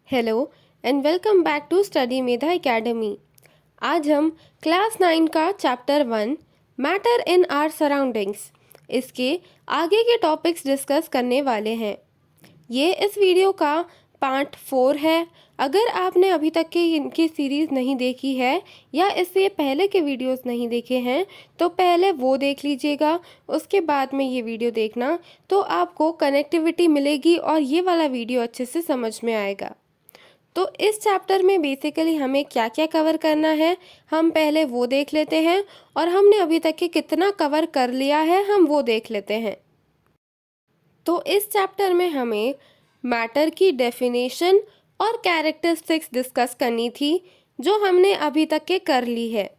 Hello and welcome back to study Medha academy. आज हम class 9 का chapter 1 matter in our surroundings इसके आगे के टॉपिक्स डिस्कस करने वाले हैं। ये इस वीडियो का पार्ट 4 है। अगर आपने अभी तक के इनकी सीरीज़ नहीं देखी है या इससे पहले के वीडियोस नहीं देखे हैं तो पहले वो देख लीजिएगा, उसके बाद में ये वीडियो देखना तो आपको कनेक्टिविटी मिलेगी और ये वाला वीडियो अच्छे से समझ में आएगा। तो इस चैप्टर में बेसिकली हमें क्या क्या कवर करना है हम पहले वो देख लेते हैं और हमने अभी तक के कितना कवर कर लिया है हम वो देख लेते हैं। तो इस चैप्टर में हमें मैटर की डेफिनेशन और कैरेक्टरिस्टिक्स डिस्कस करनी थी जो हमने अभी तक के कर ली है।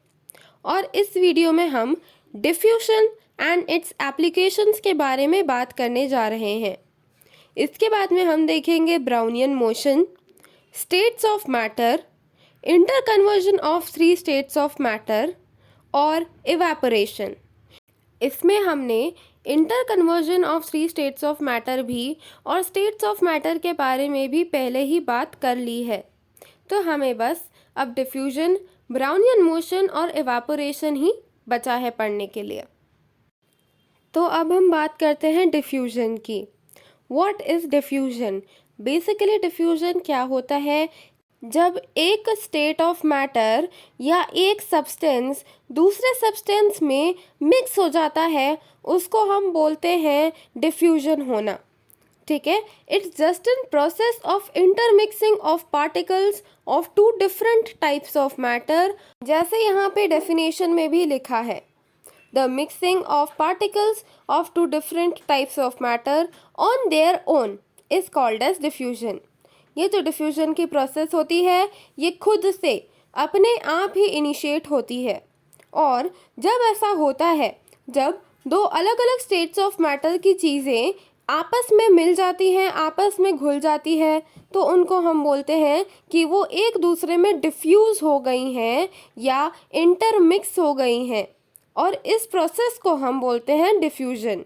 और इस वीडियो में हम डिफ्यूजन एंड इट्स एप्लीकेशंस के बारे में बात करने जा रहे हैं। इसके बाद में हम देखेंगे Brownian motion, states of matter, interconversion of 3 states of matter और इवेपोरेशन। इसमें हमने interconversion of 3 states of matter भी और स्टेट्स ऑफ मैटर के बारे में भी पहले ही बात कर ली है। तो हमें बस अब डिफ्यूजन, ब्राउनियन मोशन और इवेपोरेशन ही बचा है पढ़ने के लिए। तो अब हम बात करते हैं डिफ्यूजन की। What is diffusion? Basically diffusion क्या होता है? जब एक स्टेट ऑफ मैटर या एक सब्सटेंस दूसरे सब्सटेंस में मिक्स हो जाता है उसको हम बोलते हैं डिफ्यूजन होना। ठीक है, it's just an process of intermixing of particles of 2 different types of matter, जैसे यहाँ पे डेफिनेशन में भी लिखा है, the mixing of particles of 2 different types of matter on their own is called as diffusion. ये जो डिफ्यूजन की प्रोसेस होती है ये खुद से अपने आप ही इनिशिएट होती है। और जब ऐसा होता है, जब 2 अलग अलग स्टेट्स ऑफ मैटर की चीज़ें आपस में मिल जाती हैं, आपस में घुल जाती है, तो उनको हम बोलते हैं कि वो एक दूसरे में डिफ्यूज़ हो गई हैं या इंटरमिक्स हो गई हैं, और इस प्रोसेस को हम बोलते हैं डिफ्यूजन।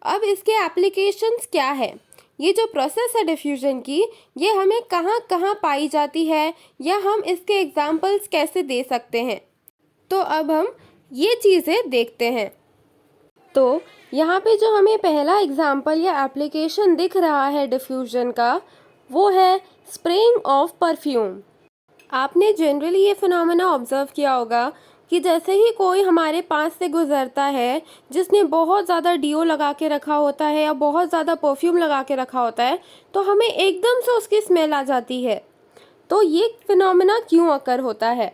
अब इसके एप्लीकेशंस क्या है? ये जो प्रोसेस है डिफ्यूजन की, ये हमें कहाँ कहाँ पाई जाती है या हम इसके एग्जाम्पल्स कैसे दे सकते हैं? तो अब हम ये चीज़ें देखते हैं। तो यहाँ पे जो हमें पहला एग्जाम्पल या एप्लीकेशन दिख रहा है डिफ्यूजन का, वो है स्प्रेइंग ऑफ परफ्यूम। आपने जनरली ये फिनोमेना ऑब्जर्व किया होगा कि जैसे ही कोई हमारे पास से गुजरता है जिसने बहुत ज़्यादा डीओ लगा के रखा होता है या बहुत ज़्यादा परफ्यूम लगा के रखा होता है तो हमें एकदम से उसकी स्मेल आ जाती है। तो ये फिनोमेना क्यों अकर होता है?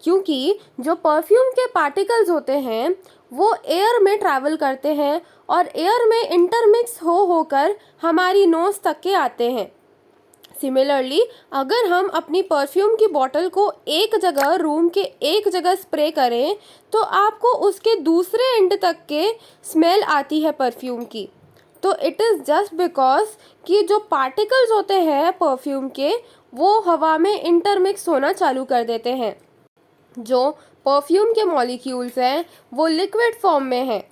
क्योंकि जो परफ्यूम के पार्टिकल्स होते हैं वो एयर में ट्रैवल करते हैं और एयर में इंटरमिक्स होकर हमारी नोज़ तक के आते हैं। सिमिलरली अगर हम अपनी परफ्यूम की बॉटल को एक जगह, रूम के एक जगह स्प्रे करें तो आपको उसके दूसरे एंड तक के स्मेल आती है परफ्यूम की। तो इट इज़ जस्ट बिकॉज कि जो पार्टिकल्स होते हैं परफ्यूम के वो हवा में इंटरमिक्स होना चालू कर देते हैं। जो परफ्यूम के मॉलिक्यूल्स हैं वो लिक्विड फॉर्म में हैं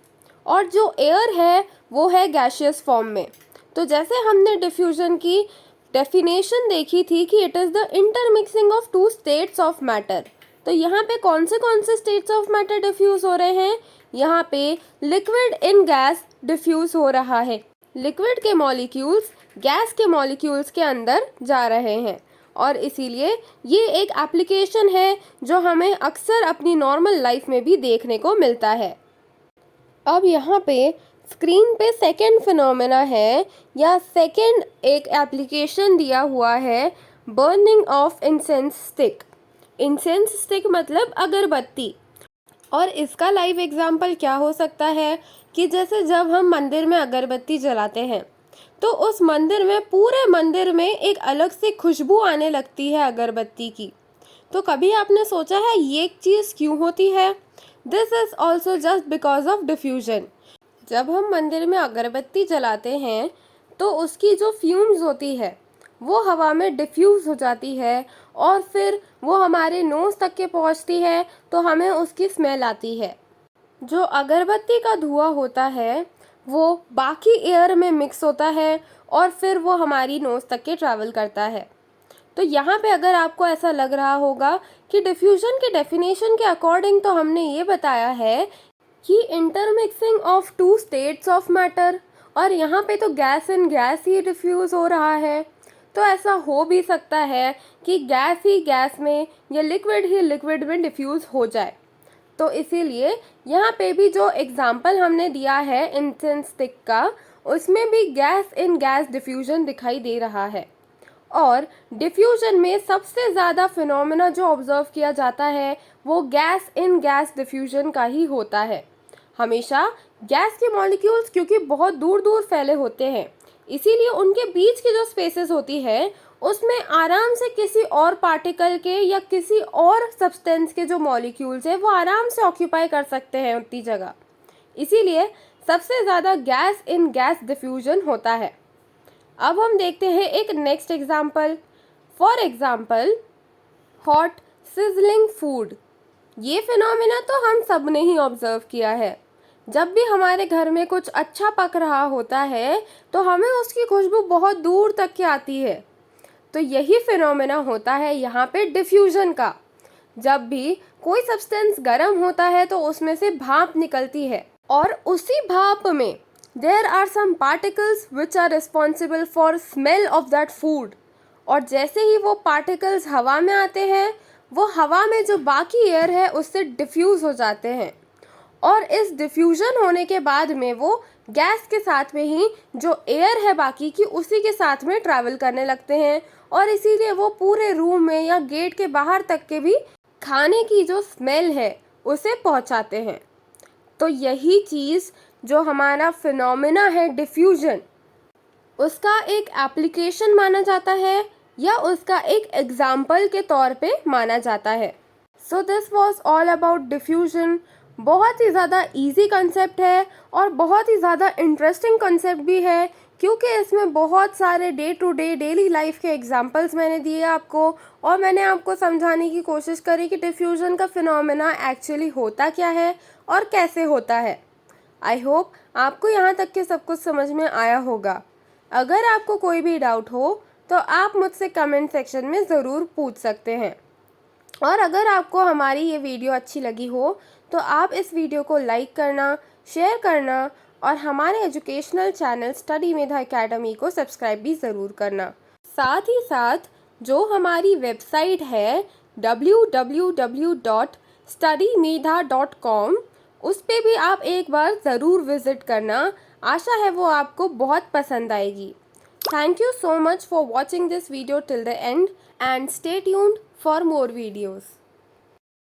और जो एयर है वो है गैशियस फॉर्म में। तो जैसे हमने डिफ्यूजन की डेफिनेशन देखी थी कि it is the intermixing of 2 states of matter, तो यहाँ पे कौन से स्टेट्स ऑफ मैटर डिफ्यूज़ हो रहे हैं? यहाँ पे लिक्विड इन गैस डिफ्यूज़ हो रहा है। लिक्विड के मॉलिक्यूल्स गैस के मॉलिक्यूल्स के अंदर जा रहे हैं और इसीलिए ये एक एप्लीकेशन है जो हमें अक्सर अपनी नॉर्मल लाइफ में भी देखने को मिलता है। अब यहाँ पे स्क्रीन पे सेकेंड फिनोमेना है या सेकेंड एक एप्लीकेशन दिया हुआ है, burning of incense stick. Incense stick मतलब अगरबत्ती। और इसका लाइव एग्जाम्पल क्या हो सकता है कि जैसे जब हम मंदिर में अगरबत्ती जलाते हैं तो उस मंदिर में, पूरे मंदिर में एक अलग सी खुशबू आने लगती है अगरबत्ती की। तो कभी आपने सोचा है ये चीज़ क्यों होती है? This is also just because of diffusion. जब हम मंदिर में अगरबत्ती जलाते हैं तो उसकी जो फ्यूम्स होती है वो हवा में डिफ्यूज़ हो जाती है और फिर वो हमारे नोज़ तक के पहुंचती है तो हमें उसकी स्मेल आती है। जो अगरबत्ती का धुआं होता है वो बाकी एयर में मिक्स होता है और फिर वो हमारी नोज़ तक के ट्रैवल करता है। तो यहाँ पे अगर आपको ऐसा लग रहा होगा कि डिफ्यूजन के डेफिनेशन के अकॉर्डिंग तो हमने ये बताया है कि intermixing of two states of matter, और यहाँ पे तो गैस इन गैस ही डिफ्यूज़ हो रहा है। तो ऐसा हो भी सकता है कि गैस ही गैस में या लिक्विड ही लिक्विड में डिफ्यूज़ हो जाए। तो इसीलिए यहाँ पे भी जो एग्जाम्पल हमने दिया है इंसेंस स्टिक का, उसमें भी गैस इन गैस डिफ्यूजन दिखाई दे रहा है। और डिफ्यूजन में सबसे ज़्यादा फिनोमेना जो ऑब्जर्व किया जाता है वो गैस इन गैस डिफ्यूजन का ही होता है। हमेशा गैस के मॉलिक्यूल्स क्योंकि बहुत दूर दूर फैले होते हैं, इसीलिए उनके बीच की जो स्पेसेस होती है उसमें आराम से किसी और पार्टिकल के या किसी और सब्सटेंस के जो मॉलिक्यूल्स है वो आराम से ऑक्यूपाई कर सकते हैं उतनी जगह। इसीलिए सबसे ज़्यादा गैस इन गैस डिफ्यूजन होता है। अब हम देखते हैं एक next example. For example hot sizzling food. ये फिनोमेना तो हम सब ने ही ऑब्जर्व किया है। जब भी हमारे घर में कुछ अच्छा पक रहा होता है तो हमें उसकी खुशबू बहुत दूर तक की आती है। तो यही फिनोमेना होता है यहाँ पे डिफ्यूजन का। जब भी कोई सब्सटेंस गर्म होता है तो उसमें से भाप निकलती है, और उसी भाप में there are some particles which are responsible for smell of that food. और जैसे ही वो पार्टिकल्स हवा में आते हैं, वो हवा में जो बाकी एयर है उससे डिफ्यूज़ हो जाते हैं, और इस डिफ्यूजन होने के बाद में वो गैस के साथ में ही जो एयर है बाकी की उसी के साथ में ट्रैवल करने लगते हैं, और इसीलिए वो पूरे रूम में या गेट के बाहर तक के भी खाने की जो स्मेल है उसे पहुंचाते हैं। तो यही चीज़ जो हमारा फिनोमेना है डिफ्यूजन, उसका एक एप्लीकेशन माना जाता है या उसका एक एग्जाम्पल के तौर पे माना जाता है। So this was all about diffusion. बहुत ही ज़्यादा इजी कंसेप्ट है और बहुत ही ज़्यादा इंटरेस्टिंग कंसेप्ट भी है, क्योंकि इसमें बहुत सारे day to day daily life के एग्जांपल्स मैंने दिए आपको, और मैंने आपको समझाने की कोशिश करी कि डिफ्यूजन का फिनोमेना एक्चुअली होता क्या है और कैसे होता है। आई होप आपको यहाँ तक के सब कुछ समझ में आया होगा। अगर आपको कोई भी डाउट हो तो आप मुझसे कमेंट सेक्शन में ज़रूर पूछ सकते हैं। और अगर आपको हमारी ये वीडियो अच्छी लगी हो तो आप इस वीडियो को लाइक करना, शेयर करना, और हमारे educational channel study Medha academy को सब्सक्राइब भी ज़रूर करना। साथ ही साथ जो हमारी वेबसाइट है www.studymedha.com, उस पे भी आप एक बार ज़रूर विज़िट करना। आशा है वो आपको बहुत पसंद आएगी। Thank you so much for watching this video till the end, and stay tuned for more videos.